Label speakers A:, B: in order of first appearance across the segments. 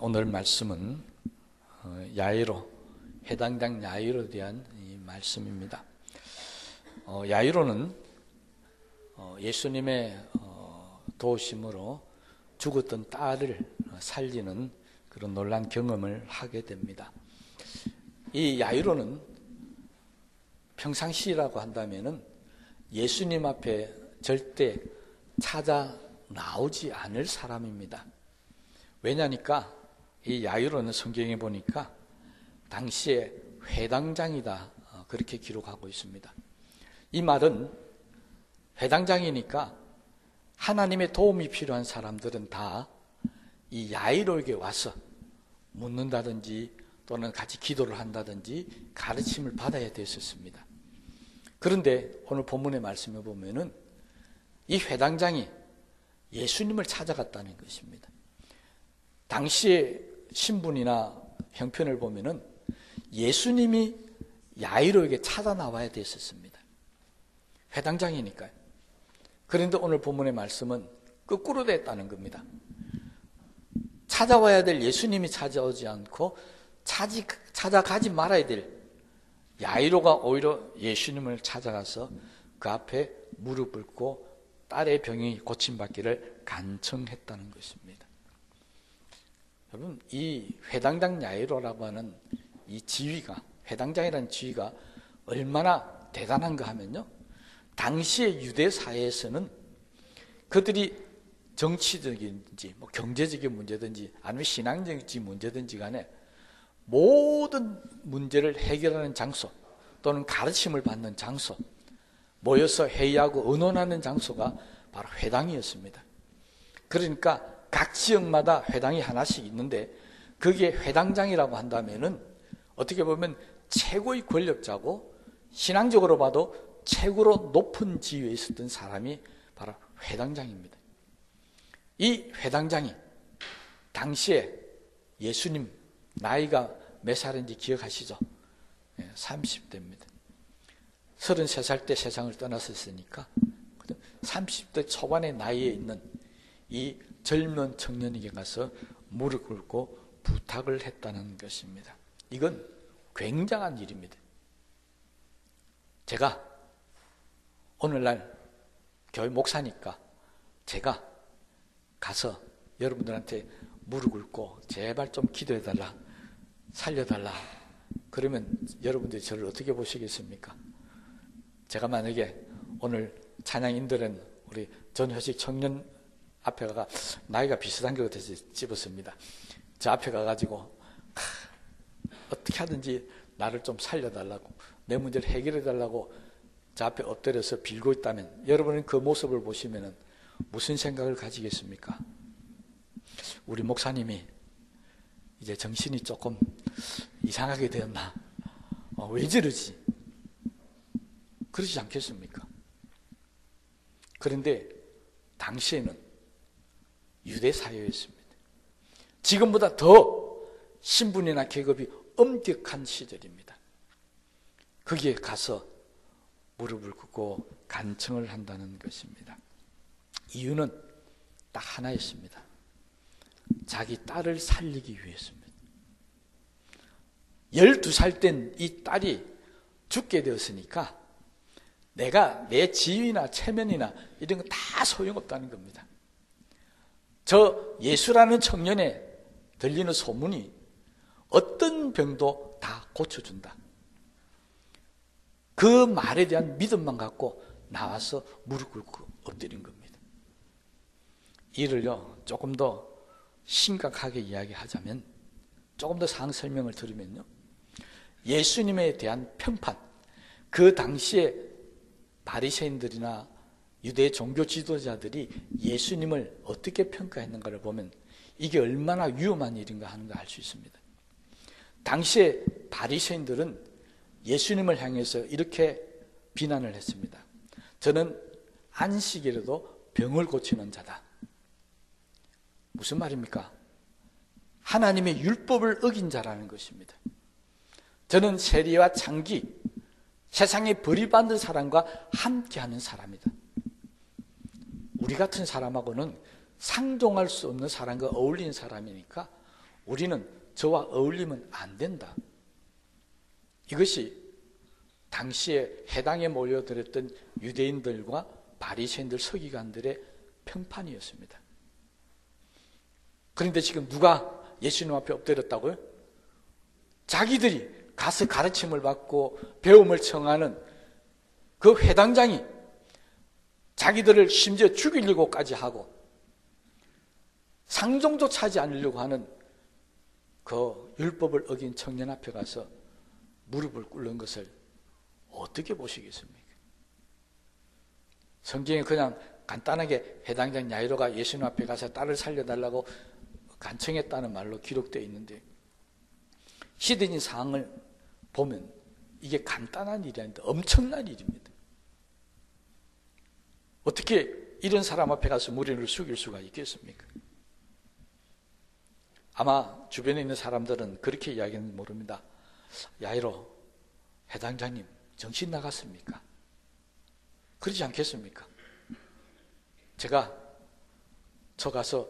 A: 오늘 말씀은 야이로, 회당장 야이로에 대한 이 말씀입니다. 야이로는 예수님의 도우심으로 죽었던 딸을 살리는 그런 놀라운 경험을 하게 됩니다. 이 야이로는 평상시라고 한다면은 예수님 앞에 절대 찾아 나오지 않을 사람입니다. 왜냐니까 이 야이로는 성경에 보니까 당시에 회당장이다 그렇게 기록하고 있습니다. 이 말은 회당장이니까 하나님의 도움이 필요한 사람들은 다 이 야이로에게 와서 묻는다든지 또는 같이 기도를 한다든지 가르침을 받아야 됐었습니다. 그런데 오늘 본문의 말씀에 보면은 이 회당장이 예수님을 찾아갔다는 것입니다. 당시의 신분이나 형편을 보면은 예수님이 야이로에게 찾아 나와야 됐었습니다. 회당장이니까요. 그런데 오늘 본문의 말씀은 거꾸로 됐다는 겁니다. 찾아와야 될 예수님이 찾아오지 않고 찾아가지 말아야 될 야이로가 오히려 예수님을 찾아가서 그 앞에 무릎 꿇고 딸의 병이 고침받기를 간청했다는 것입니다. 여러분, 이 회당장 야이로라고 하는 이 지위가, 회당장이라는 지위가 얼마나 대단한가 하면요, 당시의 유대 사회에서는 그들이 정치적인지 경제적인 문제든지 아니면 신앙적인 문제든지 간에 모든 문제를 해결하는 장소 또는 가르침을 받는 장소, 모여서 회의하고 의논하는 장소가 바로 회당이었습니다. 그러니까 각 지역마다 회당이 하나씩 있는데 그게 회당장이라고 한다면은 어떻게 보면 최고의 권력자고 신앙적으로 봐도 최고로 높은 지위에 있었던 사람이 바로 회당장입니다. 이 회당장이 당시에 예수님 나이가 몇 살인지 기억하시죠? 30대입니다. 33살 때 세상을 떠났었으니까 30대 초반의 나이에 있는 이 젊은 청년에게 가서 무릎 꿇고 부탁을 했다는 것입니다. 이건 굉장한 일입니다. 제가 오늘날 교회 목사니까 제가 가서 여러분들한테 무릎 꿇고 제발 좀 기도해달라, 살려달라, 그러면 여러분들이 저를 어떻게 보시겠습니까? 제가 만약에 오늘 찬양인들은 우리 전효식 청년 앞에 가가 나이가 비슷한 것 같아서 집었습니다. 저 앞에 가가지고 어떻게 하든지 나를 좀 살려달라고, 내 문제를 해결해달라고 저 앞에 엎드려서 빌고 있다면 여러분은 그 모습을 보시면 무슨 생각을 가지겠습니까? 우리 목사님이 이제 정신이 조금 이상하게 되었나? 왜 저러지? 그러지 않겠습니까? 그런데 당시에는 유대 사회였습니다. 지금보다 더 신분이나 계급이 엄격한 시절입니다. 거기에 가서 무릎을 꿇고 간청을 한다는 것입니다. 이유는 딱 하나였습니다. 자기 딸을 살리기 위해서입니다. 12살 된 이 딸이 죽게 되었으니까 내가 내 지위나 체면이나 이런 거 다 소용없다는 겁니다. 저 예수라는 청년에 들리는 소문이 어떤 병도 다 고쳐준다. 그 말에 대한 믿음만 갖고 나와서 무릎 꿇고 엎드린 겁니다. 이를요 조금 더 심각하게 이야기하자면, 조금 더 상황 설명을 들으면요, 예수님에 대한 평판, 그 당시에 바리새인들이나 유대 종교 지도자들이 예수님을 어떻게 평가했는가를 보면 이게 얼마나 위험한 일인가 하는 걸 알 수 있습니다. 당시에 바리새인들은 예수님을 향해서 이렇게 비난을 했습니다. 저는 안식일에도 병을 고치는 자다. 무슨 말입니까? 하나님의 율법을 어긴 자라는 것입니다. 저는 세리와 창기, 세상에 버림받는 사람과 함께하는 사람이다. 우리 같은 사람하고는 상종할 수 없는 사람과 어울리는 사람이니까 우리는 저와 어울리면 안 된다. 이것이 당시에 해당에 몰려들었던 유대인들과 바리새인들 서기관들의 평판이었습니다. 그런데 지금 누가 예수님 앞에 엎드렸다고요? 자기들이 가서 가르침을 받고 배움을 청하는 그 회당장이 자기들을 심지어 죽이려고까지 하고 상종도 차지 않으려고 하는 그 율법을 어긴 청년 앞에 가서 무릎을 꿇는 것을 어떻게 보시겠습니까? 성경에 그냥 간단하게 해당장 야이로가 예수님 앞에 가서 딸을 살려달라고 간청했다는 말로 기록되어 있는데, 시대적인 상황을 보면 이게 간단한 일이 아닌데 엄청난 일입니다. 어떻게 이런 사람 앞에 가서 무리를 숙일 수가 있겠습니까? 아마 주변에 있는 사람들은 그렇게 이야기하는 모릅니다. 야이로 해당장님 정신 나갔습니까? 그러지 않겠습니까? 저 가서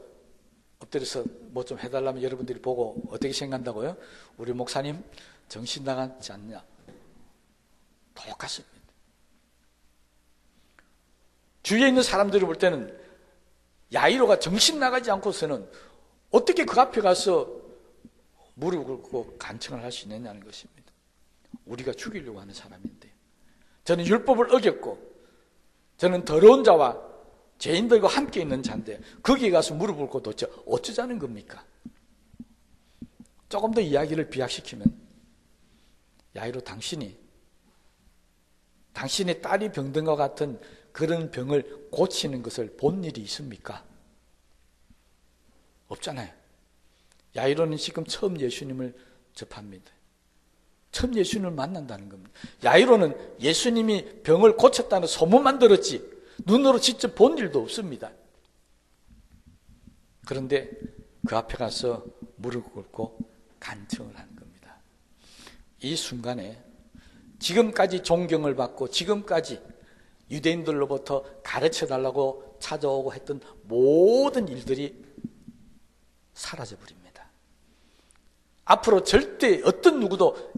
A: 엎드려서 뭐 좀 해달라면 여러분들이 보고 어떻게 생각한다고요? 우리 목사님 정신 나갔지 않냐? 똑같습니다. 주위에 있는 사람들이 볼 때는 야이로가 정신 나가지 않고서는 어떻게 그 앞에 가서 무릎 꿇고 간청을 할 수 있느냐는 것입니다. 우리가 죽이려고 하는 사람인데, 저는 율법을 어겼고 저는 더러운 자와 죄인들과 함께 있는 자인데 거기에 가서 무릎 꿇고 도대체 어쩌자는 겁니까? 조금 더 이야기를 비약시키면, 야이로 당신의 딸이 병든 것 같은 그런 병을 고치는 것을 본 일이 있습니까? 없잖아요. 야이로는 지금 처음 예수님을 접합니다. 처음 예수님을 만난다는 겁니다. 야이로는 예수님이 병을 고쳤다는 소문만 들었지 눈으로 직접 본 일도 없습니다. 그런데 그 앞에 가서 무릎 꿇고 간청을 하는 겁니다. 이 순간에 지금까지 존경을 받고 지금까지 유대인들로부터 가르쳐달라고 찾아오고 했던 모든 일들이 사라져버립니다. 앞으로 절대 어떤 누구도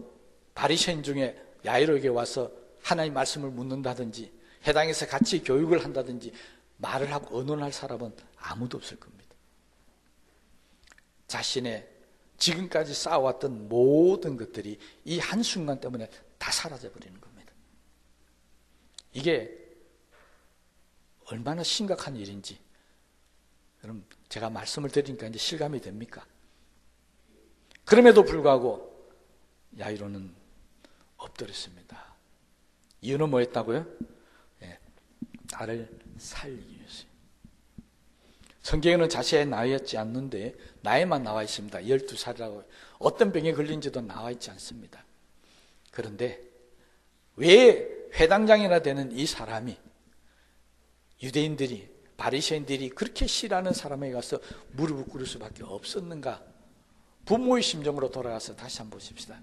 A: 바리새인 중에 야이로에게 와서 하나님 말씀을 묻는다든지 해당에서 같이 교육을 한다든지 말을 하고 언론할 사람은 아무도 없을 겁니다. 자신의 지금까지 쌓아왔던 모든 것들이 이 한순간 때문에 다 사라져버리는 겁니다. 이게 얼마나 심각한 일인지 그럼 제가 말씀을 드리니까 이제 실감이 됩니까? 그럼에도 불구하고 야이로는 엎드렸습니다. 이유는 뭐였다고요? 딸을 살리기 위해서. 성경에는 자세히 나와 있지 않는데 나이만 나와 있습니다. 12살이라고. 어떤 병에 걸린지도 나와 있지 않습니다. 그런데 왜 회당장이나 되는 이 사람이 유대인들이 바리새인들이 그렇게 싫어하는 사람에게 가서 무릎을 꿇을 수밖에 없었는가? 부모의 심정으로 돌아가서 다시 한번 보십시다.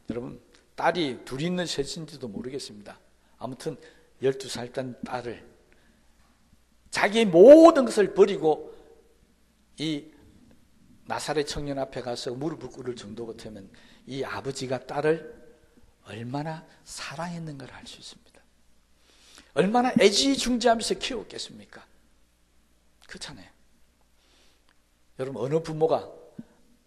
A: 여러분, 딸이 둘이 있는 셋인지도 모르겠습니다. 아무튼 12살 된 딸을 자기의 모든 것을 버리고 이 나사렛 청년 앞에 가서 무릎을 꿇을 정도 같으면 이 아버지가 딸을 얼마나 사랑했는가를 알 수 있습니다. 얼마나 애지중지하면서 키웠겠습니까? 그렇잖아요. 여러분, 어느 부모가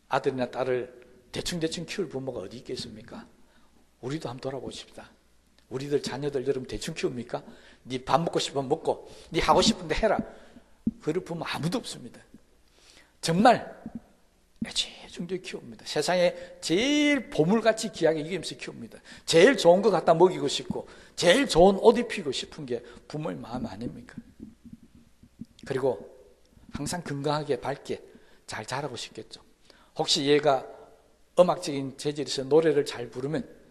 A: 아들이나 딸을 대충대충 키울 부모가 어디 있겠습니까? 우리도 한번 돌아보십시다. 우리들 자녀들 여러분 대충 키웁니까? 네 밥 먹고 싶으면 먹고 네 하고 싶은데 해라. 그럴 부모 아무도 없습니다. 정말 애지중지 키웁니다. 세상에 제일 보물같이 귀하게 이기면서 키웁니다. 제일 좋은 거 갖다 먹이고 싶고 제일 좋은 옷 입히고 싶은 게 부모의 마음 아닙니까? 그리고 항상 건강하게 밝게 잘 자라고 싶겠죠. 혹시 얘가 음악적인 재질에서 노래를 잘 부르면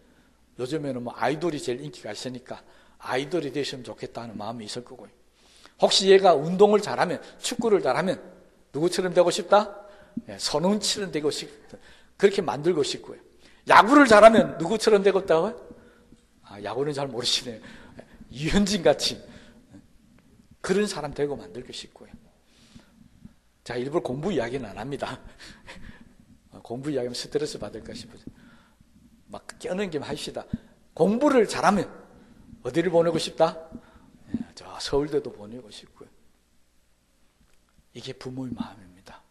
A: 요즘에는 뭐 아이돌이 제일 인기가 있으니까 아이돌이 되시면 좋겠다는 마음이 있을 거고요. 혹시 얘가 운동을 잘하면 축구를 잘하면 누구처럼 되고 싶다? 손흥민처럼 되고 싶다. 그렇게 만들고 싶고요. 야구를 잘하면 누구처럼 되고 싶다고요? 야구는 잘 모르시네요. 유현진 같이 그런 사람 되고 만들고 싶고요. 자, 일부러 공부 이야기는 안 합니다. 공부 이야기하면 스트레스 받을까 싶어서 막 껴넘기면 합시다. 공부를 잘하면 어디를 보내고 싶다? 저 서울대도 보내고 싶고요. 이게 부모의 마음입니다.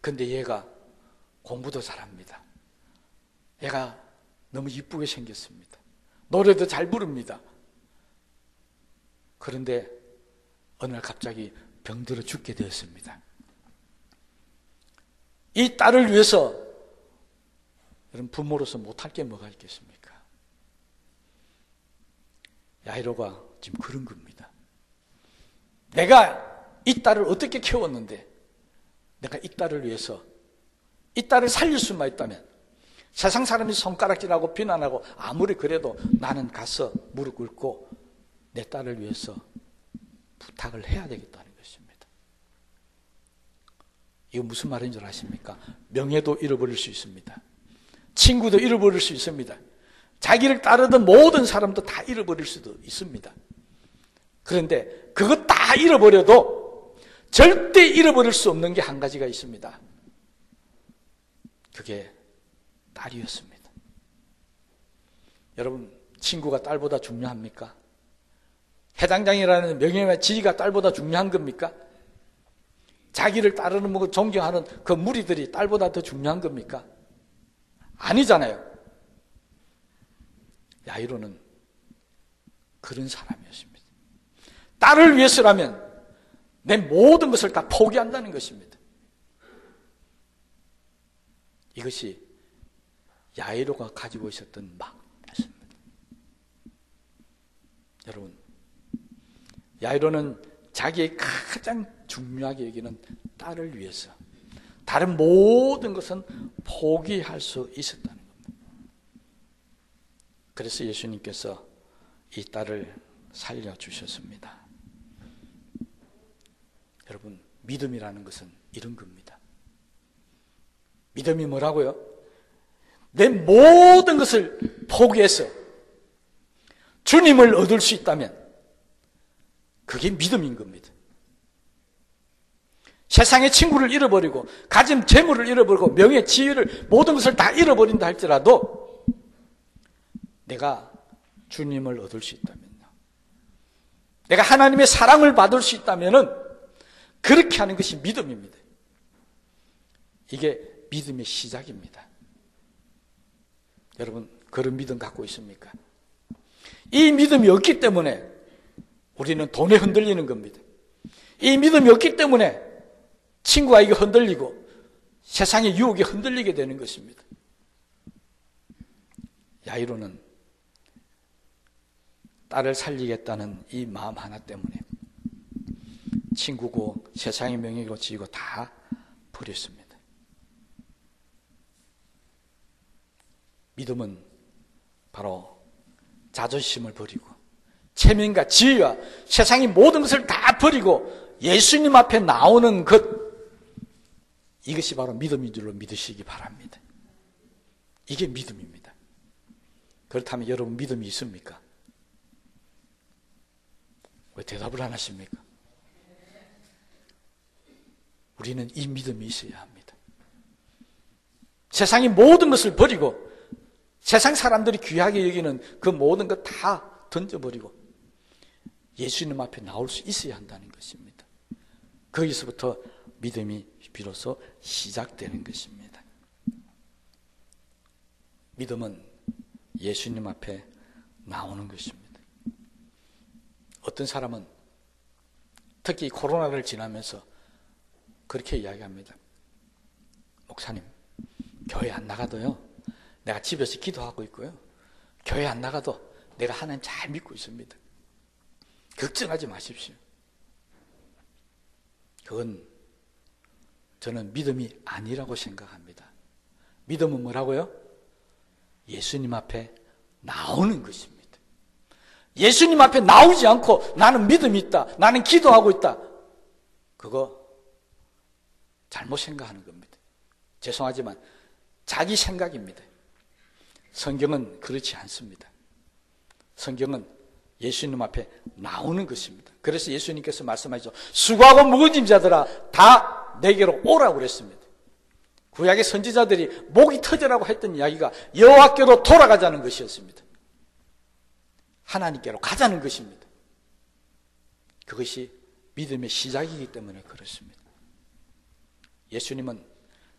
A: 근데 얘가 공부도 잘합니다. 얘가 너무 이쁘게 생겼습니다. 노래도 잘 부릅니다. 그런데 어느 날 갑자기 병들어 죽게 되었습니다. 이 딸을 위해서 여러분 부모로서 못할 게 뭐가 있겠습니까? 야이로가 지금 그런 겁니다. 내가 이 딸을 어떻게 키웠는데 내가 이 딸을 위해서 이 딸을 살릴 수만 있다면 세상 사람이 손가락질하고 비난하고 아무리 그래도 나는 가서 무릎 꿇고 내 딸을 위해서 부탁을 해야 되겠다는 것입니다. 이거 무슨 말인 줄 아십니까? 명예도 잃어버릴 수 있습니다. 친구도 잃어버릴 수 있습니다. 자기를 따르던 모든 사람도 다 잃어버릴 수도 있습니다. 그런데 그거 다 잃어버려도 절대 잃어버릴 수 없는 게 한 가지가 있습니다. 그게 딸이었습니다. 여러분, 친구가 딸보다 중요합니까? 해당장이라는 명예와 지위가 딸보다 중요한 겁니까? 자기를 따르는 뭐 존경하는 그 무리들이 딸보다 더 중요한 겁니까? 아니잖아요. 야이로는 그런 사람이었습니다. 딸을 위해서라면 내 모든 것을 다 포기한다는 것입니다. 이것이 야이로가 가지고 있었던 마음이었습니다. 여러분, 야이로는 자기의 가장 중요하게 여기는 딸을 위해서 다른 모든 것은 포기할 수 있었다는 겁니다. 그래서 예수님께서 이 딸을 살려주셨습니다. 여러분, 믿음이라는 것은 이런 겁니다. 믿음이 뭐라고요? 내 모든 것을 포기해서 주님을 얻을 수 있다면 그게 믿음인 겁니다. 세상의 친구를 잃어버리고 가진 재물을 잃어버리고 명예, 지위를 모든 것을 다 잃어버린다 할지라도 내가 주님을 얻을 수 있다면요, 내가 하나님의 사랑을 받을 수 있다면은 그렇게 하는 것이 믿음입니다. 이게 믿음의 시작입니다. 여러분, 그런 믿음 갖고 있습니까? 이 믿음이 없기 때문에 우리는 돈에 흔들리는 겁니다. 이 믿음이 없기 때문에 친구에게 흔들리고 세상의 유혹에 흔들리게 되는 것입니다. 야이로는 딸을 살리겠다는 이 마음 하나 때문에 친구고 세상의 명예고 지위고 다 버렸습니다. 믿음은 바로 자존심을 버리고 체면과 지위와 세상의 모든 것을 다 버리고 예수님 앞에 나오는 것, 이것이 바로 믿음인 줄로 믿으시기 바랍니다. 이게 믿음입니다. 그렇다면 여러분 믿음이 있습니까? 왜 대답을 안 하십니까? 우리는 이 믿음이 있어야 합니다. 세상의 모든 것을 버리고 세상 사람들이 귀하게 여기는 그 모든 것 다 던져버리고 예수님 앞에 나올 수 있어야 한다는 것입니다. 거기서부터 믿음이 비로소 시작되는 것입니다. 믿음은 예수님 앞에 나오는 것입니다. 어떤 사람은 특히 코로나를 지나면서 그렇게 이야기합니다. 목사님, 교회 안 나가도요, 내가 집에서 기도하고 있고요, 교회 안 나가도 내가 하나님 잘 믿고 있습니다. 걱정하지 마십시오. 그건 저는 믿음이 아니라고 생각합니다. 믿음은 뭐라고요? 예수님 앞에 나오는 것입니다. 예수님 앞에 나오지 않고 나는 믿음이 있다, 나는 기도하고 있다, 그거 잘못 생각하는 겁니다. 죄송하지만 자기 생각입니다. 성경은 그렇지 않습니다. 성경은 예수님 앞에 나오는 것입니다. 그래서 예수님께서 말씀하시죠. 수고하고 무거운 짐 자들아 다 내게로 오라고 그랬습니다. 구약의 선지자들이 목이 터져라고 했던 이야기가 여호와께로 돌아가자는 것이었습니다. 하나님께로 가자는 것입니다. 그것이 믿음의 시작이기 때문에 그렇습니다. 예수님은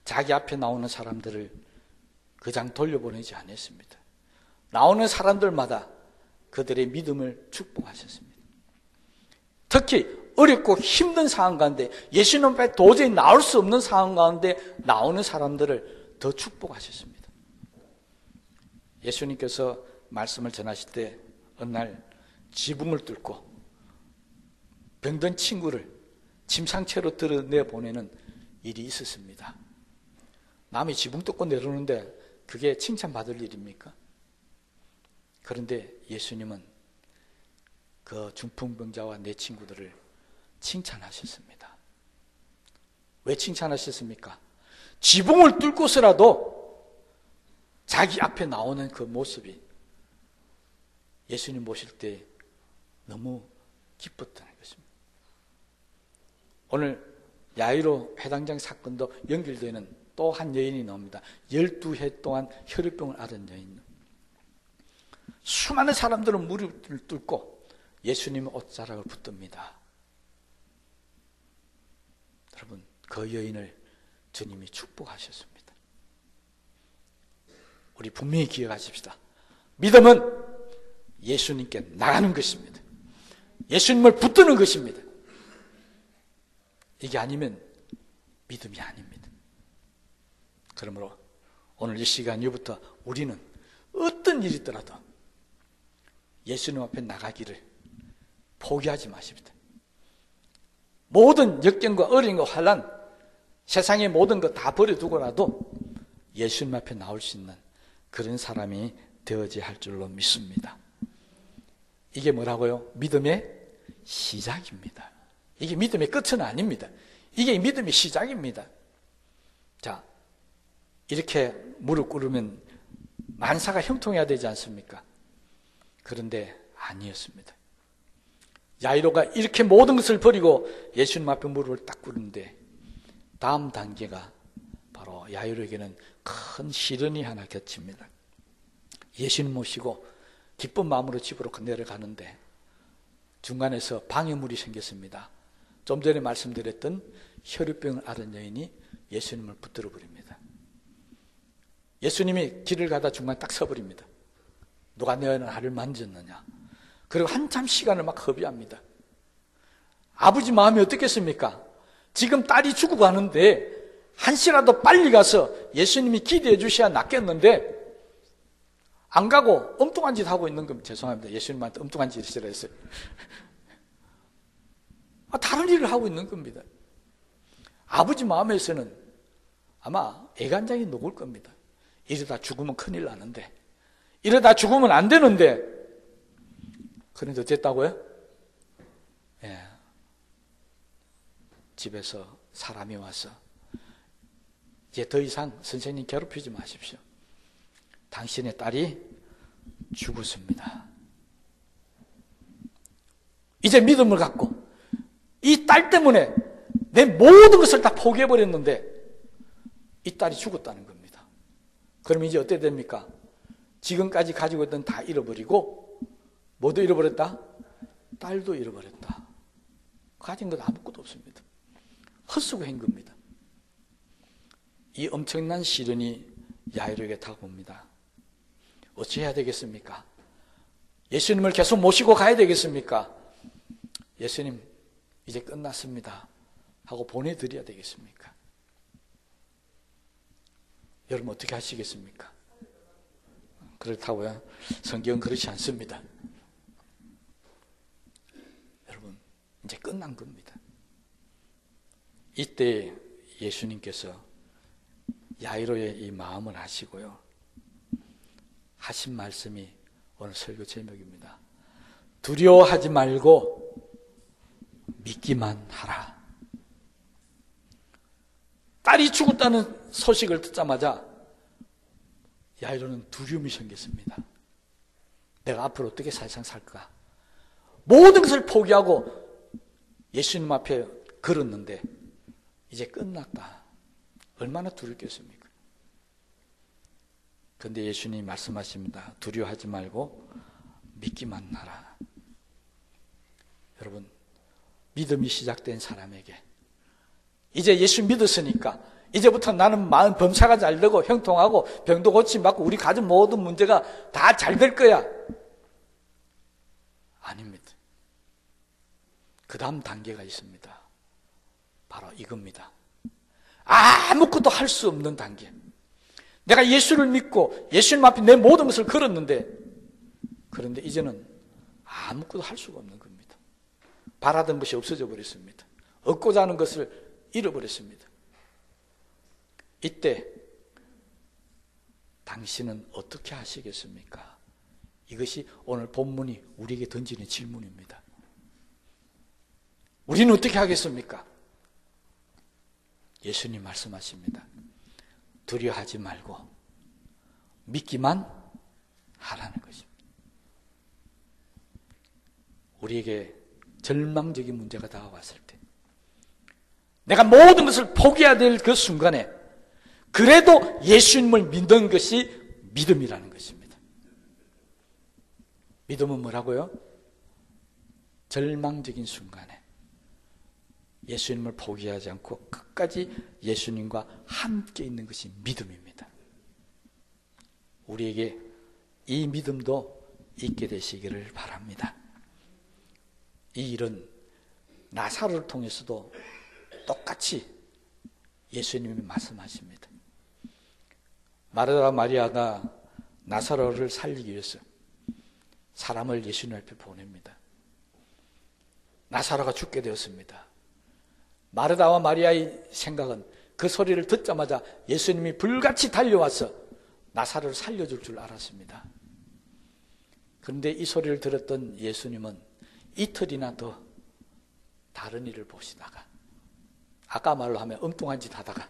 A: 자기 앞에 나오는 사람들을 그냥 돌려보내지 않았습니다. 나오는 사람들마다 그들의 믿음을 축복하셨습니다. 특히 어렵고 힘든 상황 가운데, 예수님 앞에 도저히 나올 수 없는 상황 가운데 나오는 사람들을 더 축복하셨습니다. 예수님께서 말씀을 전하실 때 어느 날 지붕을 뚫고 병든 친구를 침상채로 들어내보내는 일이 있었습니다. 남이 지붕 뚫고 내려오는데 그게 칭찬받을 일입니까? 그런데 예수님은 그 중풍병자와 내 친구들을 칭찬하셨습니다. 왜 칭찬하셨습니까? 지붕을 뚫고서라도 자기 앞에 나오는 그 모습이 예수님 보실 때 너무 기뻤다는 것입니다. 오늘 야이로 회당장 사건도 연결되는 또 한 여인이 나옵니다. 12해 동안 혈유병을 앓은 여인. 수많은 사람들은 무릎을 뚫고 예수님의 옷자락을 붙듭니다. 여러분, 그 여인을 주님이 축복하셨습니다. 우리 분명히 기억하십시다. 믿음은 예수님께 나가는 것입니다. 예수님을 붙드는 것입니다. 이게 아니면 믿음이 아닙니다. 그러므로 오늘 이 시간 이후부터 우리는 어떤 일이 있더라도 예수님 앞에 나가기를 포기하지 마십니다. 모든 역경과 어려움과 환난, 세상의 모든 것 다 버려두고라도 예수님 앞에 나올 수 있는 그런 사람이 되어져야 할 줄로 믿습니다. 이게 뭐라고요? 믿음의 시작입니다. 이게 믿음의 끝은 아닙니다. 이게 믿음의 시작입니다. 자, 이렇게 무릎 꿇으면 만사가 형통해야 되지 않습니까? 그런데 아니었습니다. 야이로가 이렇게 모든 것을 버리고 예수님 앞에 무릎을 딱 꿇는데 다음 단계가 바로 야이로에게는 큰 시련이 하나 겹칩니다. 예수님 모시고 기쁜 마음으로 집으로 내려가는데 중간에서 방해물이 생겼습니다. 좀 전에 말씀드렸던 혈유병을 앓은 여인이 예수님을 붙들어 버립니다. 예수님이 길을 가다 중간에 딱 서버립니다. 누가 내 나를 만졌느냐. 그리고 한참 시간을 막 허비합니다. 아버지 마음이 어떻겠습니까? 지금 딸이 죽어가는데 한시라도 빨리 가서 예수님이 기대해 주셔야 낫겠는데 안 가고 엉뚱한 짓 하고 있는 겁니다. 죄송합니다. 예수님한테 엉뚱한 짓을 했어요. 다른 일을 하고 있는 겁니다. 아버지 마음에서는 아마 애간장이 녹을 겁니다. 이러다 죽으면 큰일 나는데, 이러다 죽으면 안 되는데, 그런데 어쨌다고요? 예. 집에서 사람이 와서 이제 더 이상 선생님 괴롭히지 마십시오. 당신의 딸이 죽었습니다. 이제 믿음을 갖고 이 딸 때문에 내 모든 것을 다 포기해버렸는데 이 딸이 죽었다는 겁니다. 그럼 이제 어떻게 됩니까? 지금까지 가지고 있던 다 잃어버리고 뭐도 잃어버렸다? 딸도 잃어버렸다. 가진 것 아무것도 없습니다. 헛수고한 겁니다. 이 엄청난 시련이 야이로에게 다가옵니다. 어찌해야 되겠습니까? 예수님을 계속 모시고 가야 되겠습니까? 예수님 이제 끝났습니다 하고 보내드려야 되겠습니까? 여러분 어떻게 하시겠습니까? 그렇다고요? 성경은 그렇지 않습니다. 여러분 이제 끝난 겁니다. 이때 예수님께서 야이로의 이 마음을 아시고요, 하신 말씀이 오늘 설교 제목입니다. 두려워하지 말고 믿기만 하라. 딸이 죽었다는 소식을 듣자마자 야이로는 두려움이 생겼습니다. 내가 앞으로 어떻게 세상 살까? 모든 것을 포기하고 예수님 앞에 걸었는데 이제 끝났다. 얼마나 두렵겠습니까? 그런데 예수님이 말씀하십니다. 두려워하지 말고 믿기만 하라. 여러분, 믿음이 시작된 사람에게 이제 예수 믿었으니까 이제부터 나는 마음 범사가 잘 되고 형통하고 병도 고침받고 우리 가족 모든 문제가 다 잘 될 거야. 아닙니다. 그 다음 단계가 있습니다. 바로 이겁니다. 아무것도 할 수 없는 단계. 내가 예수를 믿고 예수님 앞에 내 모든 것을 걸었는데, 그런데 이제는 아무것도 할 수가 없는 겁니다. 바라던 것이 없어져 버렸습니다. 얻고자 하는 것을 잃어버렸습니다. 이때 당신은 어떻게 하시겠습니까? 이것이 오늘 본문이 우리에게 던지는 질문입니다. 우리는 어떻게 하겠습니까? 예수님 말씀하십니다. 두려워하지 말고 믿기만 하라는 것입니다. 우리에게 절망적인 문제가 다가왔을 때, 내가 모든 것을 포기해야 될 그 순간에 그래도 예수님을 믿는 것이 믿음이라는 것입니다. 믿음은 뭐라고요? 절망적인 순간에 예수님을 포기하지 않고 끝까지 예수님과 함께 있는 것이 믿음입니다. 우리에게 이 믿음도 있게 되시기를 바랍니다. 이 일은 나사로를 통해서도 똑같이 예수님이 말씀하십니다. 마르다 마리아가 나사로를 살리기 위해서 사람을 예수님 앞에 보냅니다. 나사로가 죽게 되었습니다. 마르다와 마리아의 생각은 그 소리를 듣자마자 예수님이 불같이 달려와서 나사로를 살려줄 줄 알았습니다. 그런데 이 소리를 들었던 예수님은 이틀이나 더 다른 일을 보시다가, 아까 말로 하면 엉뚱한 짓 하다가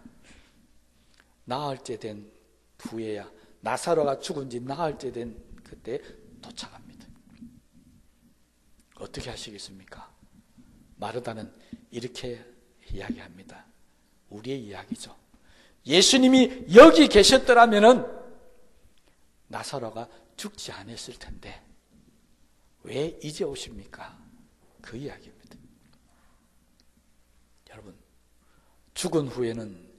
A: 나흘째 된 후에야, 나사로가 죽은 지 나흘째 된 그때 도착합니다. 어떻게 하시겠습니까? 마르다는 이렇게 이야기합니다. 우리의 이야기죠. 예수님이 여기 계셨더라면은 나사로가 죽지 않았을 텐데 왜 이제 오십니까? 그 이야기입니다. 여러분, 죽은 후에는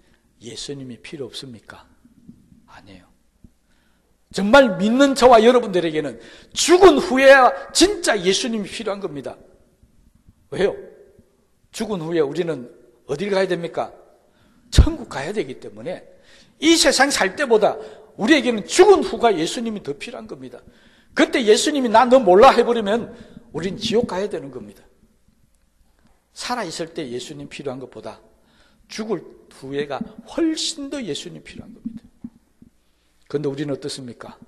A: 예수님이 필요 없습니까? 아니에요. 정말 믿는 저와 여러분들에게는 죽은 후에야 진짜 예수님이 필요한 겁니다. 왜요? 죽은 후에 우리는 어딜 가야 됩니까? 천국 가야 되기 때문에 이 세상 살 때보다 우리에게는 죽은 후가 예수님이 더 필요한 겁니다. 그때 예수님이 나 너 몰라 해버리면 우린 지옥 가야 되는 겁니다. 살아있을 때 예수님 필요한 것보다 죽을 후에가 훨씬 더 예수님 필요한 겁니다. 그런데 우리는 어떻습니까?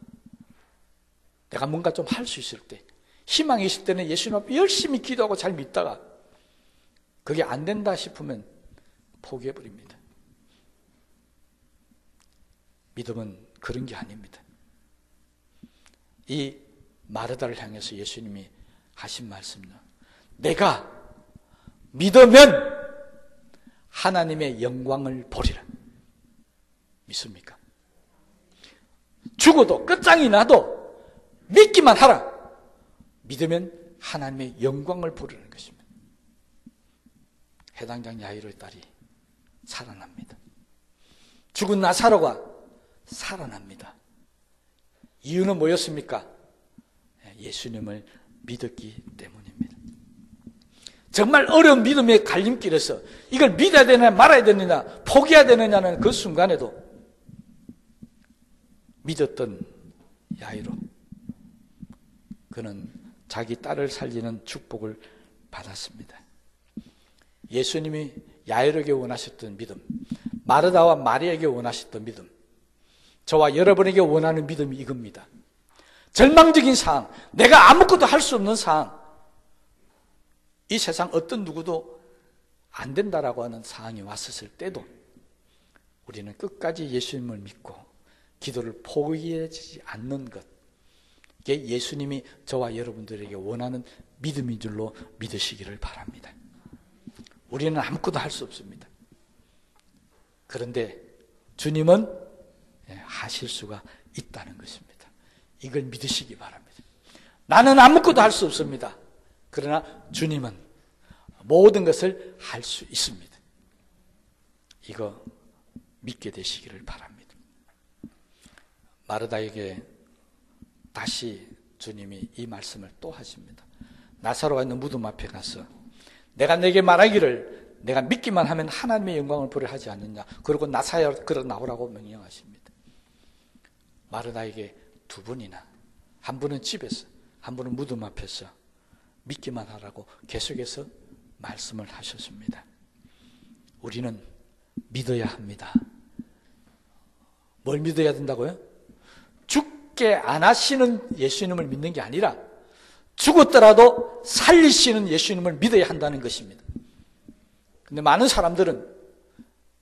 A: 내가 뭔가 좀 할 수 있을 때, 희망이 있을 때는 예수님 앞에 열심히 기도하고 잘 믿다가 그게 안 된다 싶으면 포기해버립니다. 믿음은 그런 게 아닙니다. 이 마르다를 향해서 예수님이 하신 말씀은, 내가 믿으면 하나님의 영광을 보리라. 믿습니까? 죽어도 끝장이 나도 믿기만 하라. 믿으면 하나님의 영광을 보리라는 것입니다. 해당장 야이로의 딸이 살아납니다. 죽은 나사로가 살아납니다. 이유는 뭐였습니까? 예수님을 믿었기 때문입니다. 정말 어려운 믿음의 갈림길에서 이걸 믿어야 되느냐 말아야 되느냐 포기해야 되느냐는 그 순간에도 믿었던 야이로, 그는 자기 딸을 살리는 축복을 받았습니다. 예수님이 야이로에게 원하셨던 믿음, 마르다와 마리아에게 원하셨던 믿음, 저와 여러분에게 원하는 믿음이 이겁니다. 절망적인 상황, 내가 아무것도 할 수 없는 상황, 이 세상 어떤 누구도 안 된다라고 하는 상황이 왔었을 때도 우리는 끝까지 예수님을 믿고 기도를 포기하지 않는 것, 이게 예수님이 저와 여러분들에게 원하는 믿음인 줄로 믿으시기를 바랍니다. 우리는 아무것도 할 수 없습니다. 그런데 주님은 하실 수가 있다는 것입니다. 이걸 믿으시기 바랍니다. 나는 아무것도 할 수 없습니다. 그러나 주님은 모든 것을 할 수 있습니다. 이거 믿게 되시기를 바랍니다. 마르다에게 다시 주님이 이 말씀을 또 하십니다. 나사로가 있는 무덤 앞에 가서 내가 내게 말하기를 내가 믿기만 하면 하나님의 영광을 보려 하지 않느냐. 그리고 나사로 걸어 나오라고 명령하십니다. 마르다에게 두 분이나, 한 분은 집에서, 한 분은 무덤 앞에서 믿기만 하라고 계속해서 말씀을 하셨습니다. 우리는 믿어야 합니다. 뭘 믿어야 된다고요? 죽게 안 하시는 예수님을 믿는 게 아니라 죽었더라도 살리시는 예수님을 믿어야 한다는 것입니다. 근데 많은 사람들은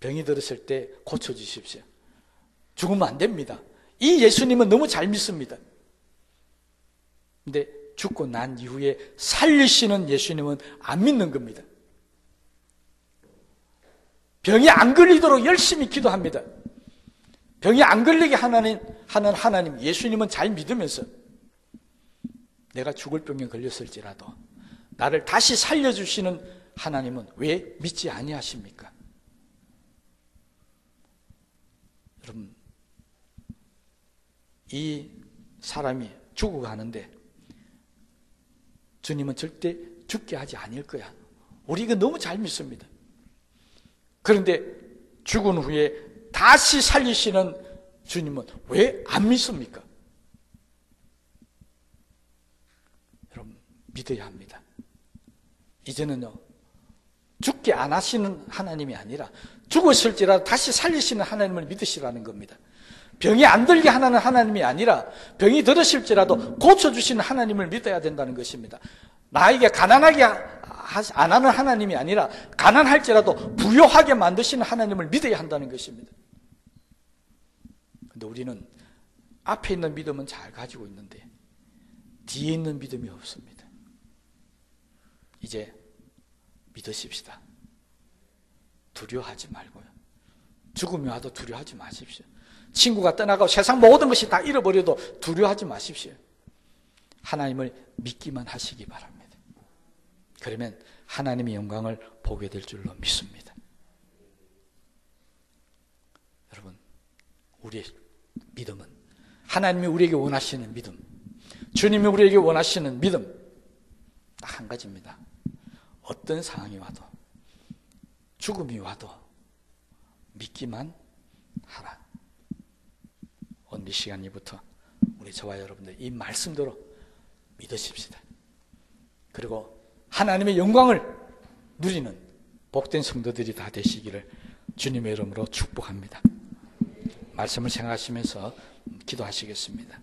A: 병이 들었을 때 고쳐주십시오. 죽으면 안 됩니다. 이 예수님은 너무 잘 믿습니다. 근데 죽고 난 이후에 살리시는 예수님은 안 믿는 겁니다. 병이 안 걸리도록 열심히 기도합니다. 병이 안 걸리게 하는 하나님, 예수님은 잘 믿으면서 내가 죽을 병에 걸렸을지라도 나를 다시 살려주시는 하나님은 왜 믿지 아니하십니까? 여러분, 이 사람이 죽어가는데 주님은 절대 죽게 하지 않을 거야. 우리 이거 너무 잘 믿습니다. 그런데 죽은 후에 다시 살리시는 주님은 왜 안 믿습니까? 여러분, 믿어야 합니다. 이제는요, 죽게 안 하시는 하나님이 아니라 죽었을지라도 다시 살리시는 하나님을 믿으시라는 겁니다. 병이 안 들게 하는 하나님이 아니라 병이 들으실지라도 고쳐주시는 하나님을 믿어야 된다는 것입니다. 나에게 가난하게 안 하는 하나님이 아니라 가난할지라도 부유하게 만드시는 하나님을 믿어야 한다는 것입니다. 그런데 우리는 앞에 있는 믿음은 잘 가지고 있는데 뒤에 있는 믿음이 없습니다. 이제 믿으십시다. 두려워하지 말고요. 죽음이 와도 두려워하지 마십시오. 친구가 떠나가고 세상 모든 것이 다 잃어버려도 두려워하지 마십시오. 하나님을 믿기만 하시기 바랍니다. 그러면 하나님의 영광을 보게 될 줄로 믿습니다. 여러분, 우리의 믿음은 하나님이 우리에게 원하시는 믿음, 주님이 우리에게 원하시는 믿음 딱 한 가지입니다. 어떤 상황이 와도, 죽음이 와도 믿기만 하라. 오늘 이 시간부터 우리 저와 여러분들 이 말씀대로 믿으십시다. 그리고 하나님의 영광을 누리는 복된 성도들이 다 되시기를 주님의 이름으로 축복합니다. 말씀을 생각하시면서 기도하시겠습니다.